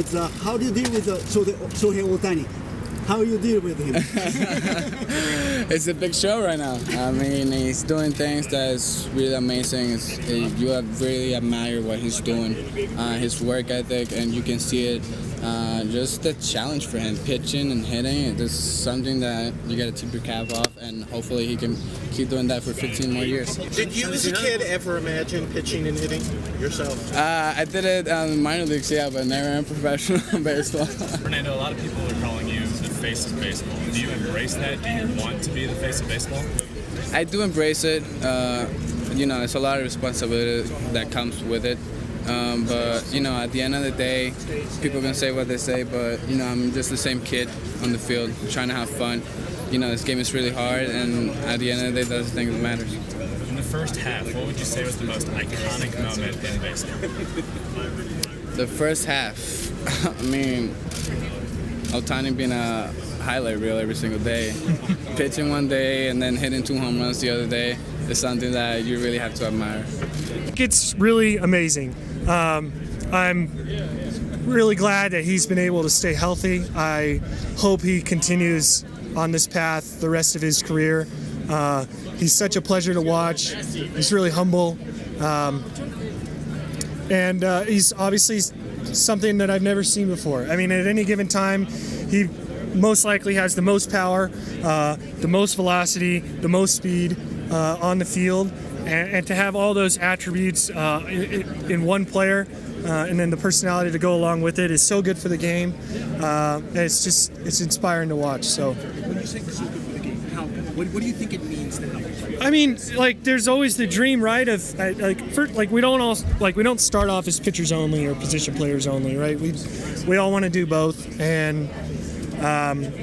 how do you deal with Shohei Ohtani? How you deal with him? It's a big show right now. I mean, he's doing things that's really amazing. You really admire what he's doing, his work ethic, and you can see it. Just the challenge for him, pitching and hitting. It's something that you got to tip your cap off, and hopefully he can keep doing that for 15 more years. Did you as a kid ever imagine pitching and hitting yourself? I did it in minor leagues, yeah, but never in professional baseball. Fernando, a lot of people are calling you the face of baseball. Do you embrace that? Do you want to be the face of baseball? I do embrace it. It's a lot of responsibility that comes with it. But at the end of the day, people can say what they say, but I'm just the same kid on the field trying to have fun. This game is really hard, and at the end of the day, that's the thing that matters. In the first half, what would you say was the most iconic moment in baseball? The first half, I mean, Ohtani being a highlight reel every single day. Pitching one day and then hitting 2 home runs the other day is something that you really have to admire. It's really amazing. I'm really glad that he's been able to stay healthy. I hope he continues on this path the rest of his career. He's such a pleasure to watch. He's really humble. And he's obviously something that I've never seen before. I mean, at any given time, he most likely has the most power, the most velocity, the most speed on the field. And to have all those attributes in one player, and then the personality to go along with it is so good for the game. It's inspiring to watch. So, when you say so good for the game, what do you think it means to have? I mean, there's always the dream, right? Of we don't start off as pitchers only or position players only, right? We all want to do both and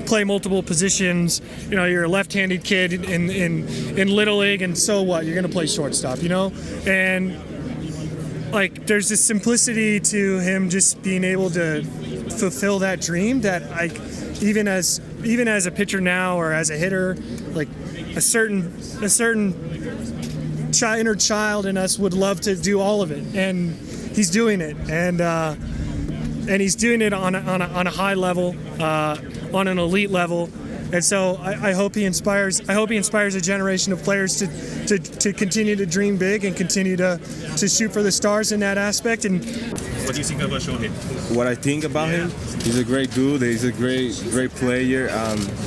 play multiple positions. You're a left-handed kid in Little League, and so what? You're going to play shortstop, And there's this simplicity to him just being able to fulfill that dream that even as a pitcher now or as a hitter, a certain inner child in us would love to do all of it, and he's doing it, and he's doing it on a high level, on an elite level. And so I hope he inspires a generation of players to continue to dream big and continue to shoot for the stars in that aspect. And what do you think about Shohei? What I think about him, he's a great dude. He's a great player.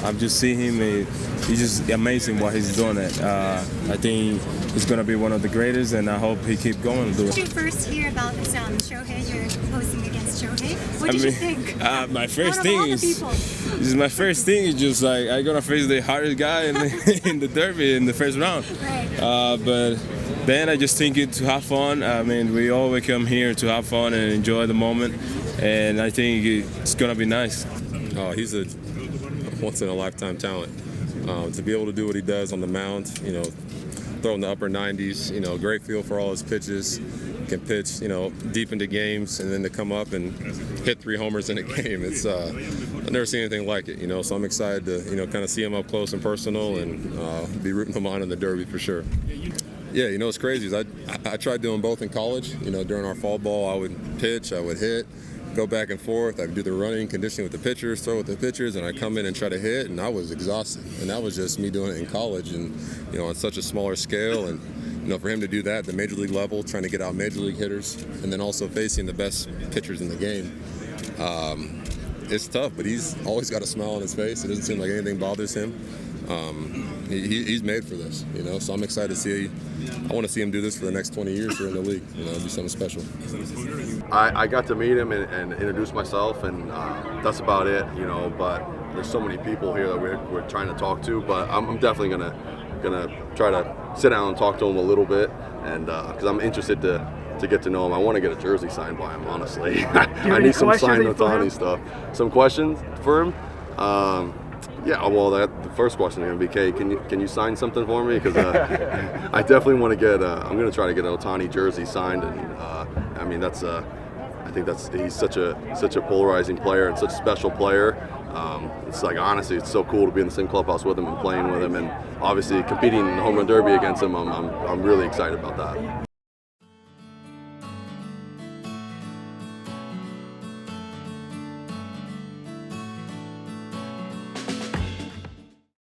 I've just seen him. He's just amazing what he's doing. I think he's going to be one of the greatest, and I hope he keep going to do it. Did you first hear about Shohei? You're posing against Shohei. What did you think? My first thing is just I'm gonna face the hardest guy in the derby in the first round. Right. But then I just think to have fun. I mean, we always come here to have fun and enjoy the moment, and I think it's gonna be nice. Oh, he's a once-in-a-lifetime talent. To be able to do what he does on the mound, throw in the upper 90s, great feel for all his pitches, can pitch, deep into games, and then to come up and hit 3 homers in a game. I've never seen anything like it, so I'm excited to, kind of see him up close and personal and be rooting him on in the Derby for sure. Yeah, what's crazy is I tried doing both in college. During our fall ball, I would pitch, I would hit, go back and forth. I would do the running, conditioning with the pitchers, throw with the pitchers, and I'd come in and try to hit, and I was exhausted. And that was just me doing it in college and, on such a smaller scale. And, for him to do that at the major league level, trying to get out major league hitters, and then also facing the best pitchers in the game, it's tough, but he's always got a smile on his face. It doesn't seem like anything bothers him. He's made for this, so I'm excited to see. I want to see him do this for the next 20 years here in the league. It'll be something special. I got to meet him and introduce myself, and that's about it, but there's so many people here that we're trying to talk to, but I'm definitely gonna try to sit down and talk to him a little bit, and because I'm interested to get to know him. I want to get a jersey signed by him, honestly. I need some signed Ohtani stuff. Some questions for him? Yeah, well, the first question is going to be, Kay, can you sign something for me? Because I definitely want to get. I'm going to try to get an Ohtani jersey signed, and I mean I think he's such a polarizing player and such a special player. It's honestly, it's so cool to be in the same clubhouse with him and playing with him, and obviously competing in the home run derby against him. I'm really excited about that.